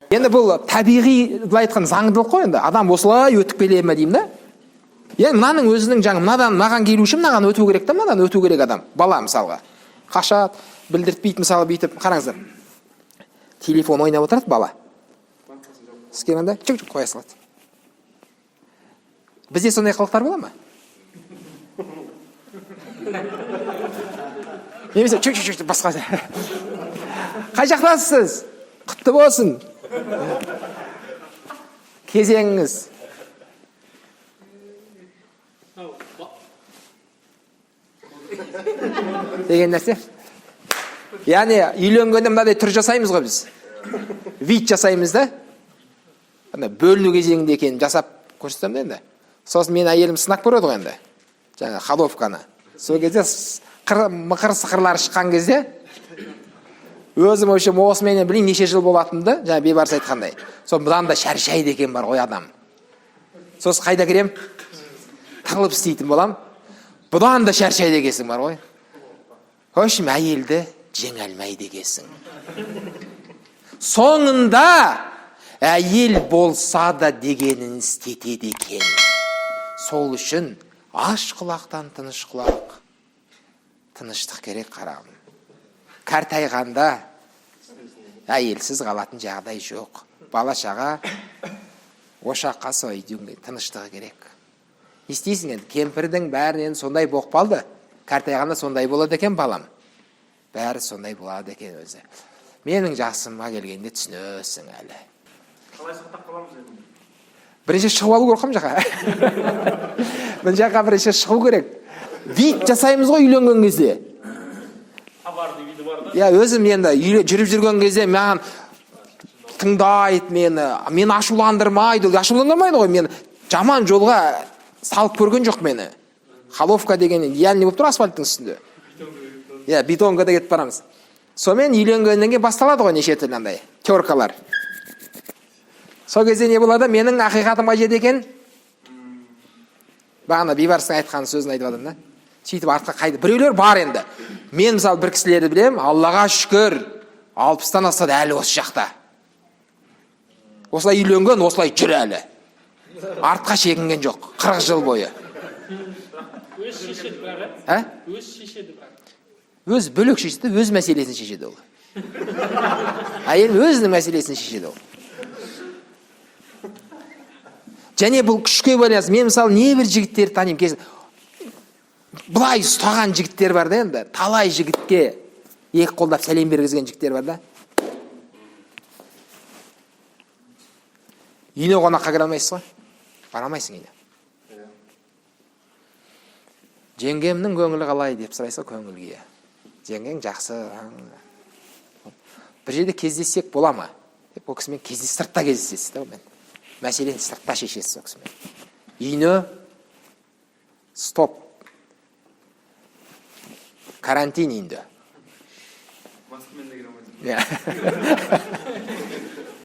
Енді бұл табиғи былай айтқан заңдылық қой, енді адам осылай өтіп келе ме деймін да. Енді мынаның өзінің жаңа маған келу үшін мынаған өту керек та, мынадан өту керек адам. Бала мысалға қашат, білдіртпейді, мысалы бүйтіп қараңыздар. Телефон ойнап отырады бала. Сіз келгенде чүк қоя салады. Бізде сондай қылықтар бола ма? Немесе чүк басқа. Қай жақтасыз? Құтты болсын. Кезеңіңіз. Деген нәрсе. Яғни үйленгенде мынадай түр жасаймыз ғой біз. Вид жасаймыз да. Бөліну кезеңінде екенін жасап көрсетем де енді. Сосын мен әйелім сынап көреді ғой енді. Жаңа ходовканы. Сол кезде мықыр-сықырлар шыққан кезде өзім өшім осымен білейін неше жыл болатынды, жаңа бейбарыс айтқандай. Сол бұдан да шаршайды екен бар ғой адам. Сосын қайда кірем? Тығылып істейтін болам. Бұдан да шаршайды екенсің бар ғой. Өшім әйелді жеңе алмайды екенсің. Соңында әйел болса да дегенін істетеді екен. Сол үшін аш құлақтан тыныш құлақ. Тыныштық керек қарағым. Қартайғанда әйелсіз қалатын жағдай жоқ. Бала-шаға ошаққа сойдың, тыныштығы керек. Естейсің енді, кемпірдің бәрінен сондай боқ балды. Қартайғанда сондай болады екен балам. Бәрі сондай болады екен өзі. Менің жасыма келгенде түсінесің әлі. Қалай сақтап қаламыз енді? Бірінші шығып алу керек жаққа. Бұл жаққа бірінші шығу керек. Вид жасаймыз ғой үйленген кезде. Хабарды, виді бар да. Я өзім енді жүріп жүрген кезде маған тыңдайды мені ашуландырмайды. Ашуландырмайды ғой, мен жаман жолға салып көрген жоқ мені. Халовка деген идеальный болып тұр асфальттың үстінде. Я бетонкада кетіп барамыз. Сонымен үйленгеннен кейін басталады ғой неше түрлі андай теркалар. Сол кезде не болады? Менің ақиқатым қай жерде екен? Бағана бейбарыстың айтқан сөзін айтып алдым да. Сөйтіп артқа қайды. Біреулер бар енді. Мен мысалы бір кісілерді білем, Аллаға шүкір, 60-тан асады әлі осы жақта. Осылай үйленген, осылай жүр әлі. Артқа шегінген жоқ, 40 жыл бойы. Өз шешеді бәрі. Өз шешеді бәрі. Өз бөлек шешеді, өз мәселесін шешеді ол. Әйел өзінің мәселесін шешеді ол. Және бұл күшке байланысты. Мен мысалы небір жігіттерді танимын. Бұлай ұстаған жігіттер бар да енді. Талай жігітке екі қолдап сәлем бергізген жігіттер бар да. Үйіне қонаққа кіре алмайсыз ғой? Бара алмайсың үйіне. Жеңгемнің көңілі қалай деп сұрайсыз ғой, көңілге. Жеңгең жақсы. Бір жерде кездессек бола ма? Ол кісімен сыртта кездесесіз да мен. Мәселені сыртта шешесіз ол кісімен. Үйіне стоп. Карантин үйінде. Маскымен де кіре алмайсың.